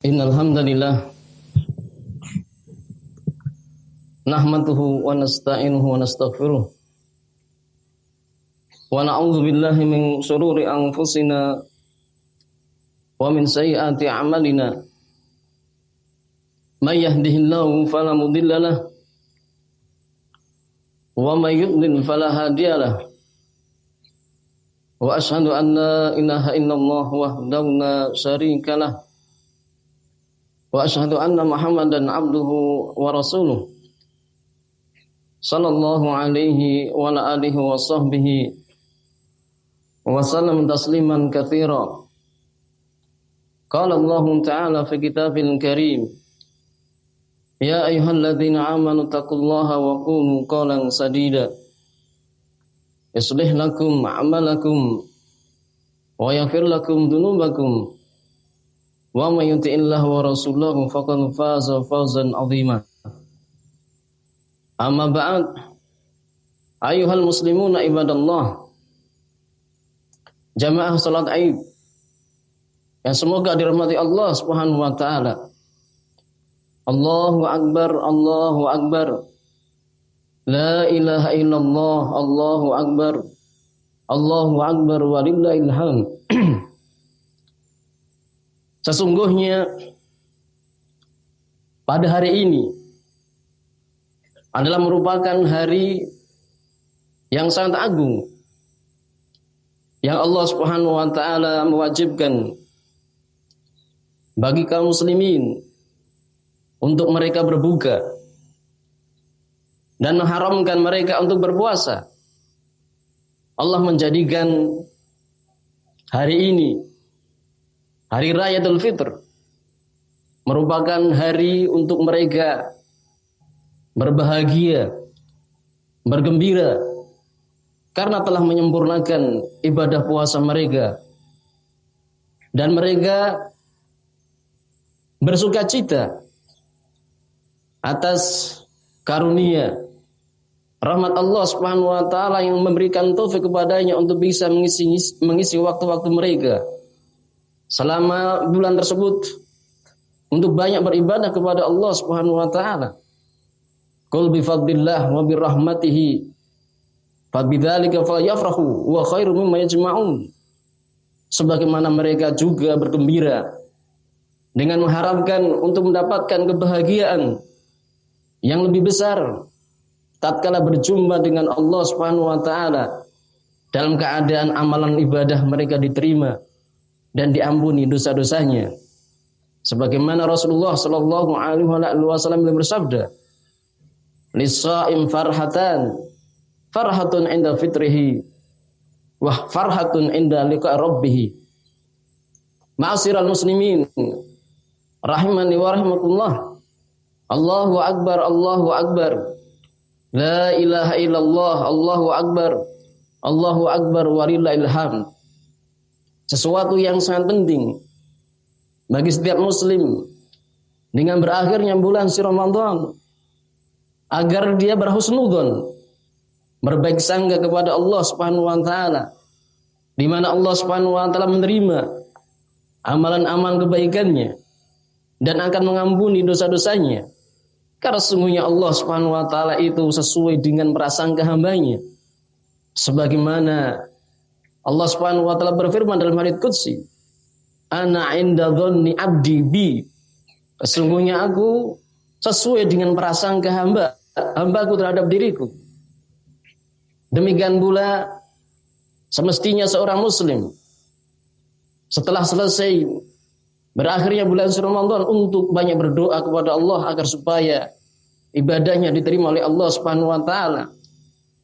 Innal hamdalillah nahmaduhu wa nasta'inuhu wa nastaghfiruh wa na'udzu billahi min shururi anfusina wa min sayyiati a'malina may yahdihillahu fala mudhillalah wa may yudlil fala hadiyalah wa asyhadu an la ilaha illallah wahdahu la syarikalah wa asyhadu anna Muhammadan abduhu wa rasuluh sallallahu alaihi wa ala alihi wa sahbihi wa sallam tasliman katsira. Qala Allah ta'ala fi kitabil karim, ya ayyuhalladzina amanu taqullaha wa qulu qawlan sadida yuslih lakum a'malakum wa yaghfir lakum dhunubakum wa may yuti'illah wa rasulahu faqad faza fawzan 'azima. Amma ba'd, ayyuhal muslimuna ibadallah, jamaah salat Id yang semoga dirahmati Allah Subhanahu wa taala. Allahu akbar, Allahu akbar. La ilaha illallah, Allahu akbar. Allahu akbar walillahil hamd. Sesungguhnya pada hari ini adalah merupakan hari yang sangat agung yang Allah Subhanahu wa taala mewajibkan bagi kaum muslimin untuk mereka berbuka dan mengharamkan mereka untuk berpuasa. Allah menjadikan hari ini, hari Raya Idul Fitr, merupakan hari untuk mereka berbahagia, bergembira, karena telah menyempurnakan ibadah puasa mereka. Dan mereka bersukacita atas karunia rahmat Allah Subhanahu wa taala yang memberikan taufik kepadanya untuk bisa mengisi waktu-waktu mereka selama bulan tersebut untuk banyak beribadah kepada Allah Subhanahu wa taala. Qul bi fadlillah wa bi rahmatihi fabidzalika falyafrahu wa khairum mimma yajma'un. Sebagaimana mereka juga bergembira dengan mengharapkan untuk mendapatkan kebahagiaan yang lebih besar tatkala berjumpa dengan Allah Subhanahu wa taala dalam keadaan amalan ibadah mereka diterima dan diampuni dosa-dosanya. Sebagaimana Rasulullah sallallahu alaihi wasallam bersabda, "Lis-sha'im farhatun 'inda fitrihi wa farhatun 'inda liqa' rabbih." Ma'asyiral muslimin rahimani wa rahimakumullah. Allahu akbar, Allahu akbar. La ilaha illallah, Allahu akbar. Allahu akbar walillahil hamd. Sesuatu yang sangat penting bagi setiap muslim dengan berakhirnya bulan suci Ramadan agar dia berhusnudzon, berbaik sangka kepada Allah Subhanahu wa taala, di mana Allah Subhanahu wa taala menerima amalan-amalan kebaikannya dan akan mengampuni dosa-dosanya. Karena sesungguhnya Allah Subhanahu wa taala itu sesuai dengan prasangka hambanya. Sebagaimana Allah Subhanahu wa taala berfirman dalam hadits qudsi, "Ana 'inda dhanni 'abdi bi." Sesungguhnya aku sesuai dengan prasangka hambaku terhadap diriku. Demikian pula semestinya seorang muslim setelah selesai berakhirnya bulan suci Ramadan untuk banyak berdoa kepada Allah agar supaya ibadahnya diterima oleh Allah Subhanahu wa taala.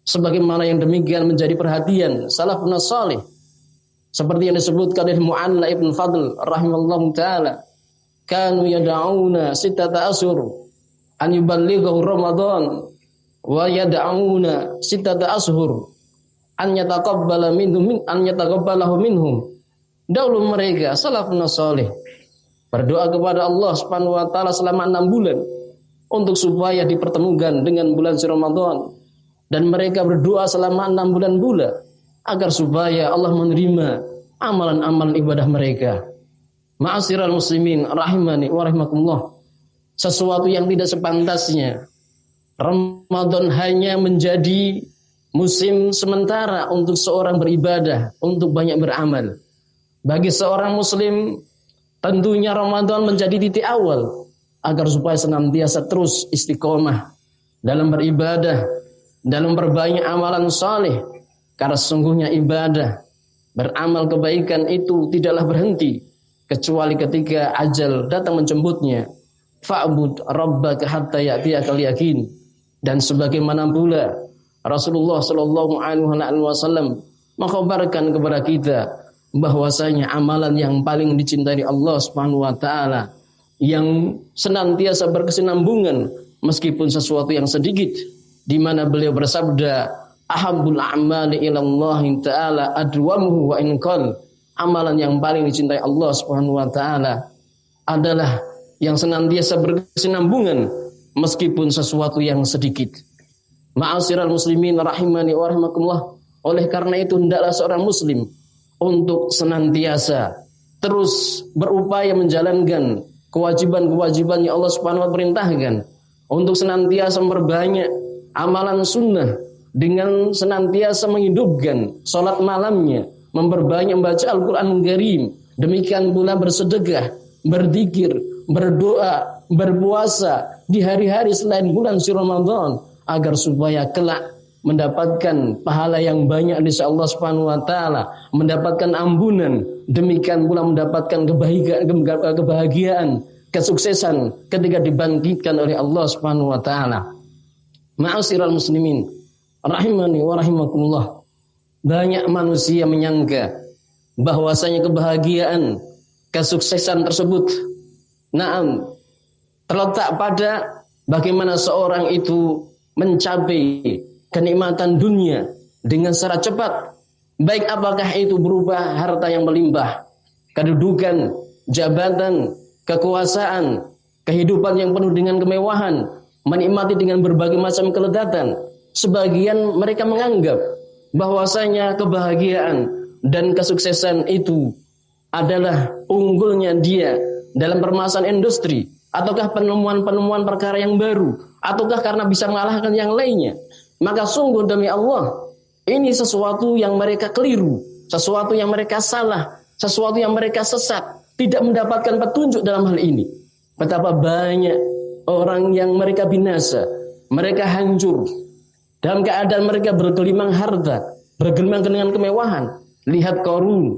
Sebagaimana yang demikian menjadi perhatian salafun salih, seperti yang disebutkan oleh Mu'alla ibn Fadl rahimallahu taala, kanu yad'una sittata ashur an yuballighu Ramadan wa yad'una sittata ashur an yataqabbalahu minhum. Dahulu mereka salafun salih berdoa kepada Allah Subhanahu wa taala selama 6 bulan untuk supaya dipertemukan dengan bulan suci Ramadan, dan mereka berdoa selama 6 bulan pula agar supaya Allah menerima amalan-amalan ibadah mereka. Ma'asyiral muslimin rahimani wa rahimakumullah. Sesuatu yang tidak sepantasnya. Ramadan hanya menjadi musim sementara untuk seorang beribadah, untuk banyak beramal. Bagi seorang muslim, tentunya Ramadan menjadi titik awal agar supaya senantiasa terus istiqomah dalam beribadah, dalam berbanyak amalan saleh. Karena sesungguhnya ibadah, beramal kebaikan itu tidaklah berhenti kecuali ketika ajal datang menjemputnya. Fa'bud rabbaka hatta ya'tiyakal yaqin. Dan sebagaimana pula Rasulullah sallallahu alaihi wasallam mengkhabarkan kepada kita bahwasanya amalan yang paling dicintai Allah Subhanahu wa taala yang senantiasa berkesinambungan meskipun sesuatu yang sedikit, di mana beliau bersabda, ahabbul a'mali ila Allah taala adwamuhu wa in qall. Amalan yang paling dicintai Allah Subhanahu wa taala adalah yang senantiasa berkesinambungan meskipun sesuatu yang sedikit. Ma'asyiral muslimin rahimani wa rahimakumullah. Oleh karena itu hendaklah seorang muslim untuk senantiasa terus berupaya menjalankan kewajiban-kewajiban yang Allah Subhanahu wa taala perintahkan, untuk senantiasa memperbanyak amalan sunnah dengan senantiasa menghidupkan salat malamnya, memperbanyak membaca Al-Qur'an Karim, demikian pula bersedekah, berzikir, berdoa, berpuasa di hari-hari selain bulan suci Ramadan agar supaya kelak mendapatkan pahala yang banyak di sisi Allah Subhanahu wa taala, mendapatkan ampunan, demikian pula mendapatkan kebahagiaan, kesuksesan ketika dibangkitkan oleh Allah Subhanahu wa taala. Ma'asyiral muslimin rahimani wa rahimakumullah. Banyak manusia menyangka bahwasanya kebahagiaan, kesuksesan tersebut terletak pada bagaimana seorang itu mencapai kenikmatan dunia dengan secara cepat. Baik apakah itu berupa harta yang melimpah, kedudukan, jabatan, kekuasaan, kehidupan yang penuh dengan kemewahan, menikmati dengan berbagai macam kelezatan. Sebagian mereka menganggap bahwasanya kebahagiaan dan kesuksesan itu adalah unggulnya dia dalam permasalahan industri, ataukah penemuan-penemuan perkara yang baru, ataukah karena bisa mengalahkan yang lainnya. Maka sungguh demi Allah, ini sesuatu yang mereka keliru, sesuatu yang mereka salah, sesuatu yang mereka sesat, tidak mendapatkan petunjuk dalam hal ini. Betapa banyak orang yang mereka binasa, mereka hancur dalam keadaan mereka bergelimang harta, bergelimang dengan kemewahan. Lihat Qarun,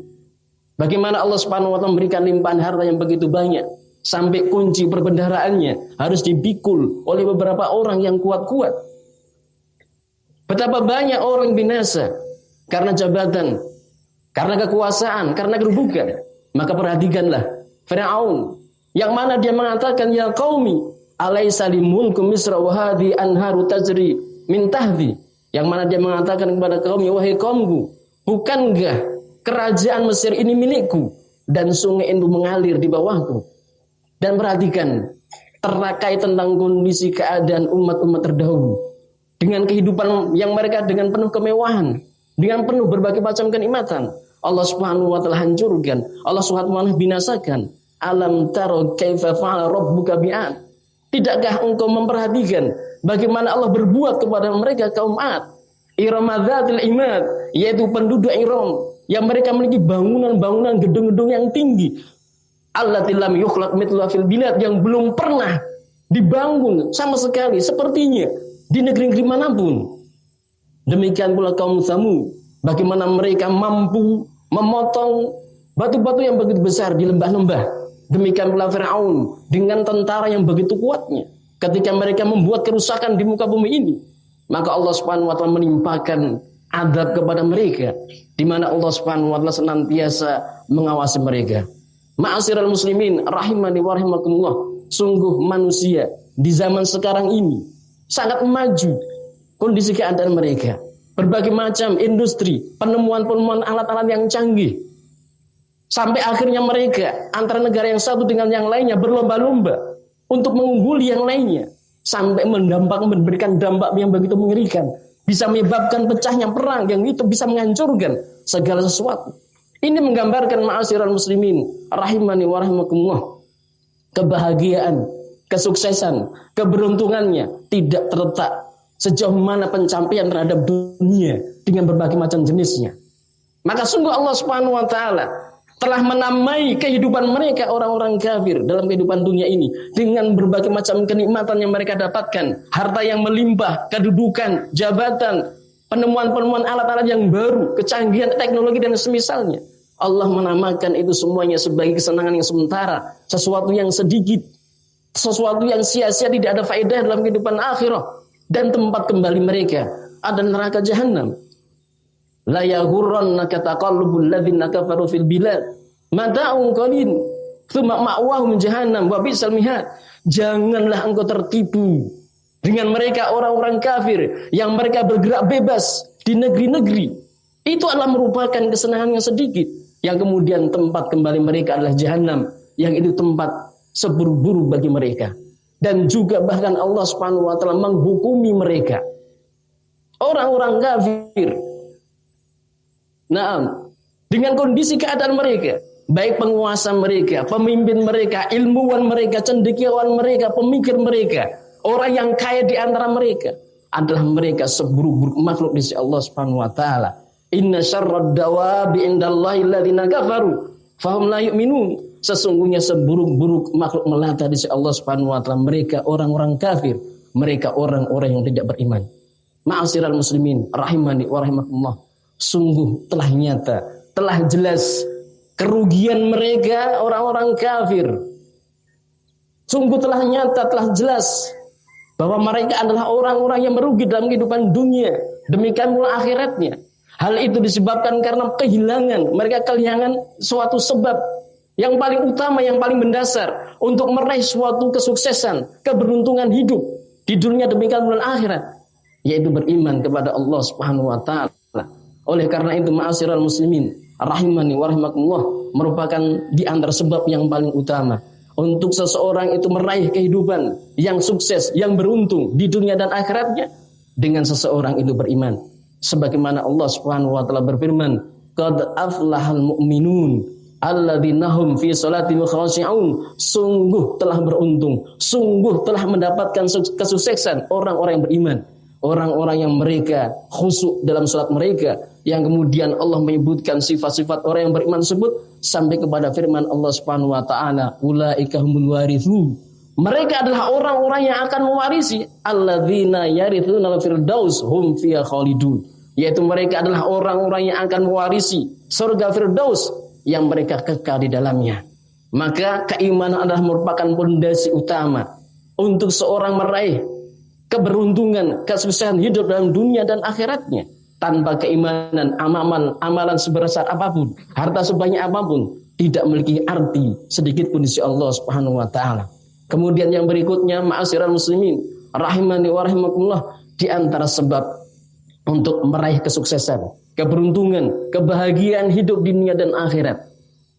bagaimana Allah Subhanahu wa taala memberikan limpahan harta yang begitu banyak, sampai kunci perbendaharaannya harus dipikul oleh beberapa orang yang kuat-kuat. Betapa banyak orang binasa karena jabatan, karena kekuasaan, karena kedudukan. Maka perhatikanlah Firaun, yang mana dia mengatakan, ya qaumi alaysa li mulku misra wa hadhi anharu tajri min tahdi. Yang mana dia mengatakan kepada kaumnya, wahai kaumku, bukankah kerajaan Mesir ini milikku dan sungai itu mengalir di bawahku. Dan perhatikan terkait tentang kondisi keadaan umat-umat terdahulu, dengan kehidupan yang mereka dengan penuh kemewahan, dengan penuh berbagai macam kenikmatan, Allah Subhanahu wa taala hancurkan, Allah Subhanahu wa taala binasakan. Alam taro kaifa fa'ala rabbuka bi'ad. Tidakkah engkau memperhatikan bagaimana Allah berbuat kepada mereka kaum 'Ad? Iramadzatil imad, yaitu penduduk Iram yang mereka memiliki bangunan-bangunan, gedung-gedung yang tinggi. Allati lam yukhlaq mithluha fil bilad, yang belum pernah dibangun sama sekali sepertinya di negeri-negeri manapun. Demikian pula kaum Tsamud, bagaimana mereka mampu memotong batu-batu yang begitu besar di lembah-lembah. Demikian pula Firaun dengan tentara yang begitu kuatnya ketika mereka membuat kerusakan di muka bumi ini. Maka Allah Subhanahu wa taala menimpakan azab kepada mereka, di mana Allah Subhanahu wa taala senantiasa mengawasi mereka. Ma'asyiral muslimin rahimani wa rahimakumullah. Sungguh manusia di zaman sekarang ini sangat maju kondisi keadaan mereka. Berbagai macam industri, penemuan-penemuan alat-alat yang canggih. Sampai akhirnya mereka antara negara yang satu dengan yang lainnya berlomba-lomba untuk mengungguli yang lainnya. Sampai memberikan dampak yang begitu mengerikan. Bisa menyebabkan pecahnya perang yang itu bisa menghancurkan segala sesuatu. Ini menggambarkan ma'asyiral muslimin rahimani wa rahimakumullah, kebahagiaan, kesuksesan, keberuntungannya tidak terletak sejauh mana pencapaian terhadap dunia dengan berbagai macam jenisnya. Maka sungguh Allah Subhanahu wa taala telah menamai kehidupan mereka orang-orang kafir dalam kehidupan dunia ini dengan berbagai macam kenikmatan yang mereka dapatkan, harta yang melimpah, kedudukan, jabatan, penemuan-penemuan alat-alat yang baru, kecanggihan teknologi dan semisalnya. Allah menamakan itu semuanya sebagai kesenangan yang sementara, sesuatu yang sedikit, sesuatu yang sia-sia, tidak ada faedah dalam kehidupan akhirah. Dan tempat kembali mereka ada neraka jahanam. La yaghurrannaka taqallubul ladzina kafaru fil bilad mata'un qalil tsumma ma'wahum jahannam wa bi'sal mihad. Janganlah engkau tertipu dengan mereka orang-orang kafir yang mereka bergerak bebas di negeri-negeri. Itu adalah merupakan kesenangan yang sedikit, yang kemudian tempat kembali mereka adalah jahanam, yang itu tempat seburuk-buruk bagi mereka. Dan juga bahkan Allah Subhanahu wa taala menghukumi mereka, orang-orang kafir. Nah, dengan kondisi keadaan mereka, baik penguasa mereka, pemimpin mereka, ilmuwan mereka, cendekiawan mereka, pemikir mereka, orang yang kaya di antara mereka, adalah mereka seburuk-buruk makhluk di sisi Allah Subhanahu wa taala. Inna syarrad dawabi indallahi alladziina kafaru fahum la yu'minun. Sesungguhnya seburuk-buruk makhluk melata di sisi Allah Subhanahu wa taala mereka orang-orang kafir, mereka orang-orang yang tidak beriman. Ma'asyiral muslimin rahimani wa rahimakumullah, sungguh telah nyata, telah jelas kerugian mereka orang-orang kafir. Sungguh telah nyata, telah jelas bahwa mereka adalah orang-orang yang merugi dalam kehidupan dunia, demikian pula akhiratnya. Hal itu disebabkan karena kehilangan, mereka kehilangan suatu sebab yang paling utama, yang paling mendasar untuk meraih suatu kesuksesan, keberuntungan hidup di dunia demikian pula akhirat, yaitu beriman kepada Allah Subhanahu wa taala. Oleh karena itu ma'asyiral muslimin rahimani wa rahimakumullah, merupakan di antara sebab yang paling utama untuk seseorang itu meraih kehidupan yang sukses, yang beruntung di dunia dan akhiratnya, dengan seseorang itu beriman. Sebagaimana Allah Subhanahu wa taala berfirman, qad aflahal mu'minun alladzina hum fi sholatihim khashi'un. Sungguh telah beruntung, sungguh telah mendapatkan kesuksesan orang-orang yang beriman, orang-orang yang mereka khusyuk dalam salat mereka, yang kemudian Allah menyebutkan sifat-sifat orang yang beriman tersebut sampai kepada firman Allah Subhanahu wa taala, ulaika humul warithun. Mereka adalah orang-orang yang akan mewarisi alladzina yarithunal firdaus hum fiha khalidun, yaitu mereka adalah orang-orang yang akan mewarisi surga firdaus yang mereka kekal di dalamnya. Maka keimanan adalah merupakan pondasi utama untuk seorang meraih keberuntungan, kesuksesan hidup dalam dunia dan akhiratnya. Tanpa keimanan, amalan sebesar apapun, harta sebanyak apapun, tidak memiliki arti sedikit pun di sisi Allah Subhanahu wa taala. Kemudian yang berikutnya, ma'asyiral muslimin rahimani wa rahimakumullah, di antara sebab untuk meraih kesuksesan, keberuntungan, kebahagiaan hidup di dunia dan akhirat,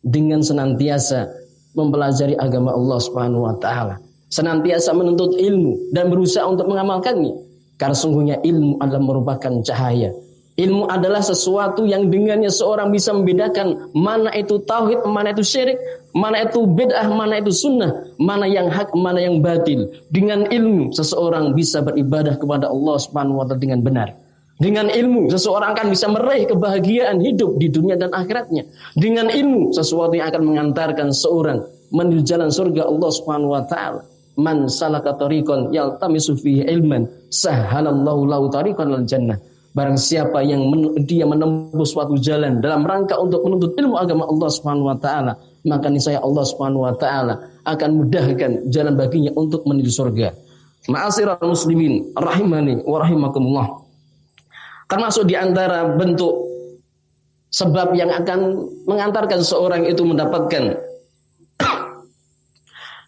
dengan senantiasa mempelajari agama Allah Subhanahu wa taala, senantiasa menuntut ilmu dan berusaha untuk mengamalkannya. Karena sungguhnya ilmu adalah merupakan cahaya. Ilmu adalah sesuatu yang dengannya seorang bisa membedakan mana itu tauhid, mana itu syirik, mana itu bid'ah, mana itu sunnah, mana yang hak, mana yang batil. Dengan ilmu seseorang bisa beribadah kepada Allah Subhanahu wa taala dengan benar. Dengan ilmu seseorang akan bisa meraih kebahagiaan hidup di dunia dan akhiratnya. Dengan ilmu sesuatu yang akan mengantarkan seorang menuju jalan surga Allah Subhanahu wa taala. Man salaka tariqan yaltamisu fihi ilman sahhalallahu lahu tariqan lil jannah. Barang siapa yang dia menempuh suatu jalan dalam rangka untuk menuntut ilmu agama Allah Subhanahu wa taala, maka niscaya Allah Subhanahu wa taala akan mudahkan jalan baginya untuk menuju surga. Ma'asyiral muslimin rahimani wa rahimakumullah, termasuk di antara bentuk sebab yang akan mengantarkan seorang itu mendapatkan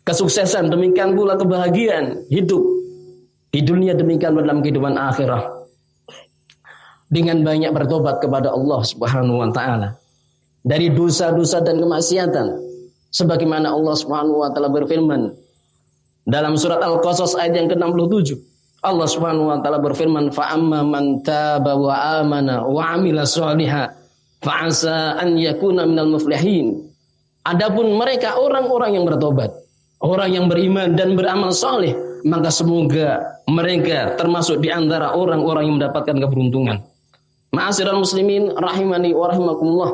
kesuksesan, demikian pula kebahagiaan hidup di dunia, demikian pula dalam kehidupan akhirah, dengan banyak bertobat kepada Allah Subhanahu wa taala dari dosa-dosa dan kemaksiatan. Sebagaimana Allah Subhanahu wa taala berfirman dalam surat Al-Qasas ayat yang ke-67. Allah Subhanahu wa taala berfirman, fa amma man taba wa amana wa amila sholihan fa'asa an yakuna minal muflihin. Adapun mereka orang-orang yang bertobat, orang yang beriman dan beramal saleh, maka semoga mereka termasuk di antara orang-orang yang mendapatkan keberuntungan. Ma'asyiral muslimin rahimani wa rahimakumullah.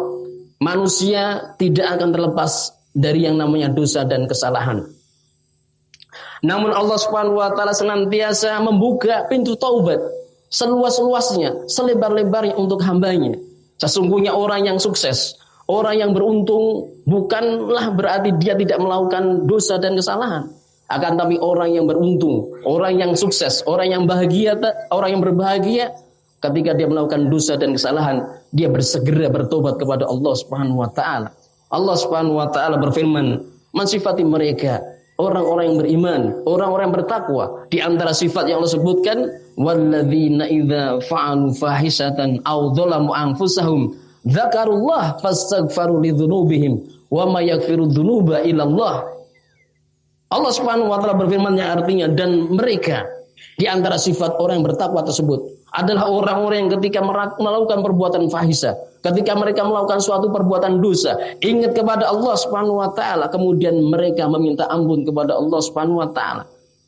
Manusia tidak akan terlepas dari yang namanya dosa dan kesalahan. Namun Allah Subhanahu wa taala senantiasa membuka pintu taubat seluas-luasnya, selebar-lebarnya untuk hambanya. Sesungguhnya orang yang sukses, orang yang beruntung bukanlah berarti dia tidak melakukan dosa dan kesalahan. Akan tapi orang yang beruntung, orang yang sukses, orang yang bahagia, orang yang berbahagia ketika dia melakukan dosa dan kesalahan, dia bersegera bertobat kepada Allah Subhanahu wa taala. Allah Subhanahu wa taala berfirman, mensifati mereka orang-orang yang beriman, orang-orang yang bertakwa. Di antara sifat yang Allah sebutkan, walladzina idza fa'alu fahisatan aw dzalamu anfusahum dzakarullah fastaghfaru lidzunubihim wa may yaghfiru dzunuba illallah. Allah Subhanahu wa taala berfirman yang artinya, dan mereka di antara sifat orang yang bertakwa tersebut adalah orang-orang yang ketika melakukan perbuatan fahisah, ketika mereka melakukan suatu perbuatan dosa, ingat kepada Allah Subhanahu wa taala, kemudian mereka meminta ampun kepada Allah Subhanahu wa taala.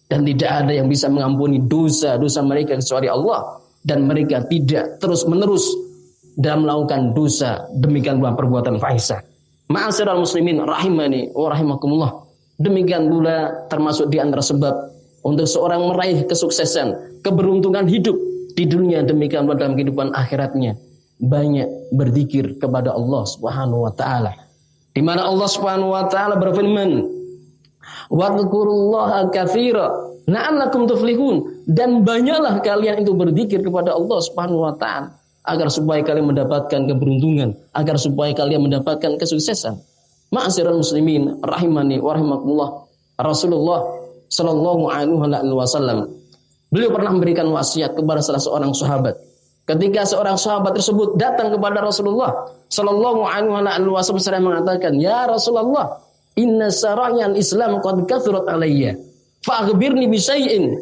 Dan tidak ada yang bisa mengampuni dosa-dosa mereka kecuali Allah, dan mereka tidak terus-menerus dalam melakukan dosa, demikian pula perbuatan fahisah. Ma'asyiral muslimin rahimani wa rahimakumullah. Demikian pula termasuk di antara sebab untuk seorang meraih kesuksesan, keberuntungan hidup di dunia, demikian pula dalam kehidupan akhiratnya, banyak berzikir kepada Allah Subhanahu wa taala. Di mana Allah Subhanahu wa taala berfirman, "Wadhkurullaha katsira la'allakum tuflihun." Dan banyaklah kalian itu berzikir kepada Allah Subhanahu wa taala agar supaya kalian mendapatkan keberuntungan, agar supaya kalian mendapatkan kesuksesan. Ma'asyiral muslimin rahimani wa rahimakumullah. Rasulullah sallallahu alaihi wasallam, beliau pernah memberikan wasiat kepada salah seorang sahabat. Ketika seorang sahabat tersebut datang kepada Rasulullah sallallahu alaihi wasallam seraya mengatakan, "Ya Rasulullah, inna syara'al Islam qad kathurat alayya, fa akhbirni bi syai'in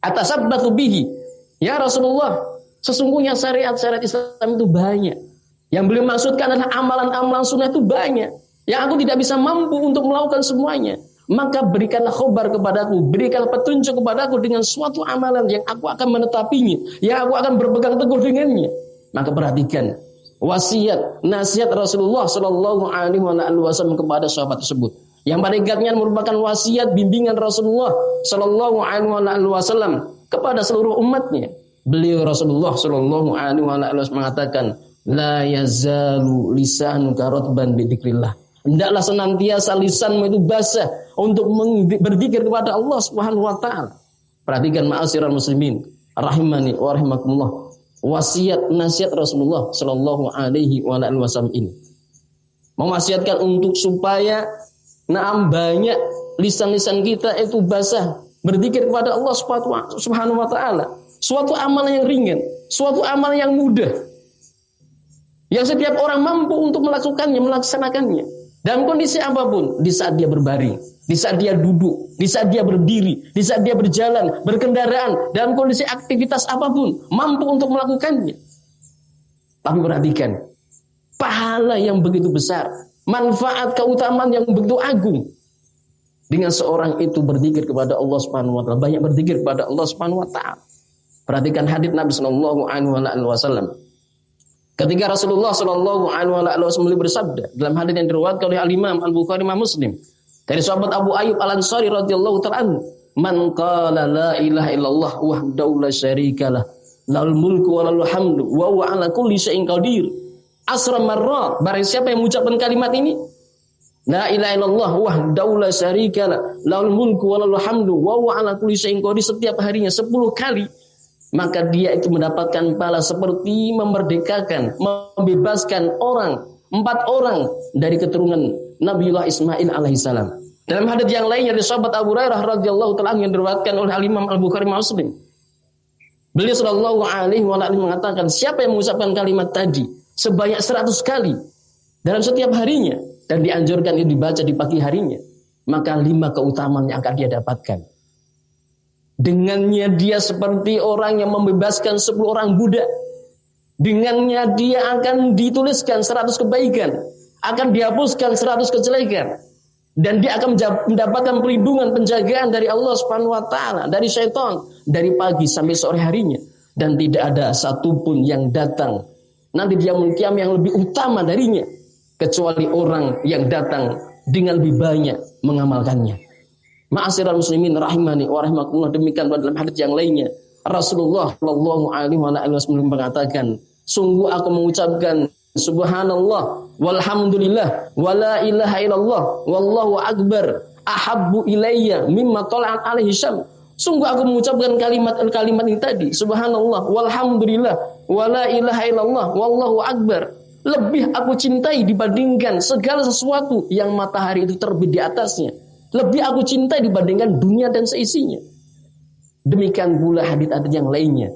atasabbatu bihi." Ya Rasulullah, sesungguhnya syariat-syariat Islam itu banyak. Yang beliau maksudkan adalah amalan-amalan sunnah itu banyak, yang aku tidak bisa mampu untuk melakukan semuanya. Maka berikanlah khabar kepadaku, berikanlah petunjuk kepadaku dengan suatu amalan yang aku akan menetapinya, yang aku akan berpegang teguh dengannya. Maka perhatikan wasiat, nasihat Rasulullah Shallallahu Alaihi Wasallam kepada sahabat tersebut, yang pada hakikatnya merupakan wasiat bimbingan Rasulullah Shallallahu Alaihi Wasallam kepada seluruh umatnya. Beliau Rasulullah Shallallahu Alaihi Wasallam mengatakan, la yazalu lisanuka ratban bi dzikrillah. Hendaklah senantiasa lisanmu itu basah untuk berzikir kepada Allah Subhanahu wa taala. Perhatikan ma'asyiral muslimin rahimani wa rahimakumullah. Wasiat nasihat Rasulullah sallallahu alaihi wasallam ini mewasiatkan untuk supaya banyak lisan-lisan kita itu basah berzikir kepada Allah Subhanahu wa taala. Suatu amalan yang ringan, suatu amalan yang mudah, yang setiap orang mampu untuk melakukannya, melaksanakannya. Dalam kondisi apapun, di saat dia berbaring, di saat dia duduk, di saat dia berdiri, di saat dia berjalan, berkendaraan, dalam kondisi aktivitas apapun, mampu untuk melakukannya. Tapi perhatikan, pahala yang begitu besar, manfaat keutamaan yang begitu agung, dengan seorang itu berzikir kepada Allah Subhanahu wa taala, banyak berzikir kepada Allah Subhanahu wa taala. Perhatikan hadits Nabi sallallahu alaihi wasallam. Ketika Rasulullah sallallahu alaihi wasallam bersabda dalam hadits yang diriwayatkan oleh Al-Imam Al-Bukhari dan Muslim dari sahabat Abu Ayyub Al-Ansari radhiyallahu ta'ala anhu, "Man qala la ilaha illallah wahdahu la syarikalah, lahul mulku wa lahul hamdu wa huwa 'ala kulli syai'in qadir." Asra marrat, barang siapa yang mengucapkan kalimat ini, la ilaha illallah wahdahu la syarikalah, lahul mulku wa lahul hamdu wa huwa 'ala kulli syai'in qadir, setiap harinya 10 kali, maka dia itu mendapatkan pahala seperti memerdekakan, membebaskan 4 orang dari keturunan Nabiullah Ismail alaihissalam. Dalam hadits yang lainnya dari sahabat Abu Hurairah radhiyallahu ta'ala yang diriwayatkan oleh Al-Imam Al-Bukhari Muslim, beliau sallallahu alaihi wasallam mengatakan, siapa yang mengucapkan kalimat tadi sebanyak 100 kali dalam setiap harinya, dan dianjurkan itu dibaca di pagi harinya, maka 5 keutamaan yang akan dia dapatkan. Dengannya dia seperti orang yang membebaskan 10 orang budak. Dengannya dia akan dituliskan 100 kebaikan, akan dihapuskan 100 kejelekan. Dan dia akan mendapatkan perlindungan, penjagaan dari Allah Subhanahu wa taala, dari syaitan, dari pagi sampai sore harinya. Dan tidak ada satupun yang datang nanti dia kiamat yang lebih utama darinya, kecuali orang yang datang dengan lebih banyak mengamalkannya. Ma'asyiral muslimin rahimani wa rahimakumullah, demikian dalam hadits yang lainnya Rasulullah sallallahu alaihi wasallam mengatakan, sungguh aku mengucapkan subhanallah walhamdulillah wala ilaha illallah wallahu akbar ahabbu ilayya mimma tala'at alaihi syam. Sungguh aku mengucapkan kalimat ini tadi, subhanallah walhamdulillah wala ilaha illallah wallahu akbar, lebih aku cintai dibandingkan segala sesuatu yang matahari itu terbit di atasnya. Lebih aku cintai dibandingkan dunia dan seisinya. Demikian pula hadits-hadits yang lainnya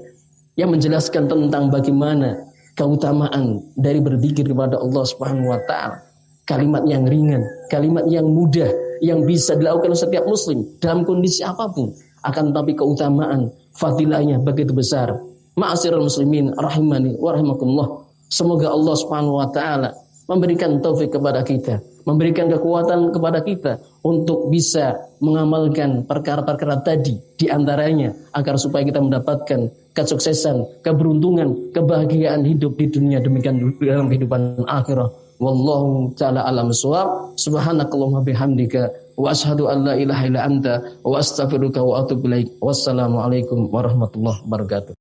yang menjelaskan tentang bagaimana keutamaan dari berzikir kepada Allah Subhanahu wa taala. Kalimat yang ringan, kalimat yang mudah yang bisa dilakukan setiap muslim dalam kondisi apapun, akan tetapi keutamaan fadilahnya begitu besar. Ma'asyiral muslimin rahimani wa rahimakumullah. Semoga Allah Subhanahu wa taala memberikan taufik kepada kita, memberikan kekuatan kepada kita untuk bisa mengamalkan perkara-perkara tadi, di antaranya agar supaya kita mendapatkan kesuksesan, keberuntungan, kebahagiaan hidup di dunia, demikian dalam kehidupan akhirah. Wallahu ta'ala alam shawab. Subhanakallahumma bihamdika wa asyhadu an la ilaha illa anta wa astaghfiruka wa atubu ilaik. Wassalamualaikum warahmatullahi wabarakatuh.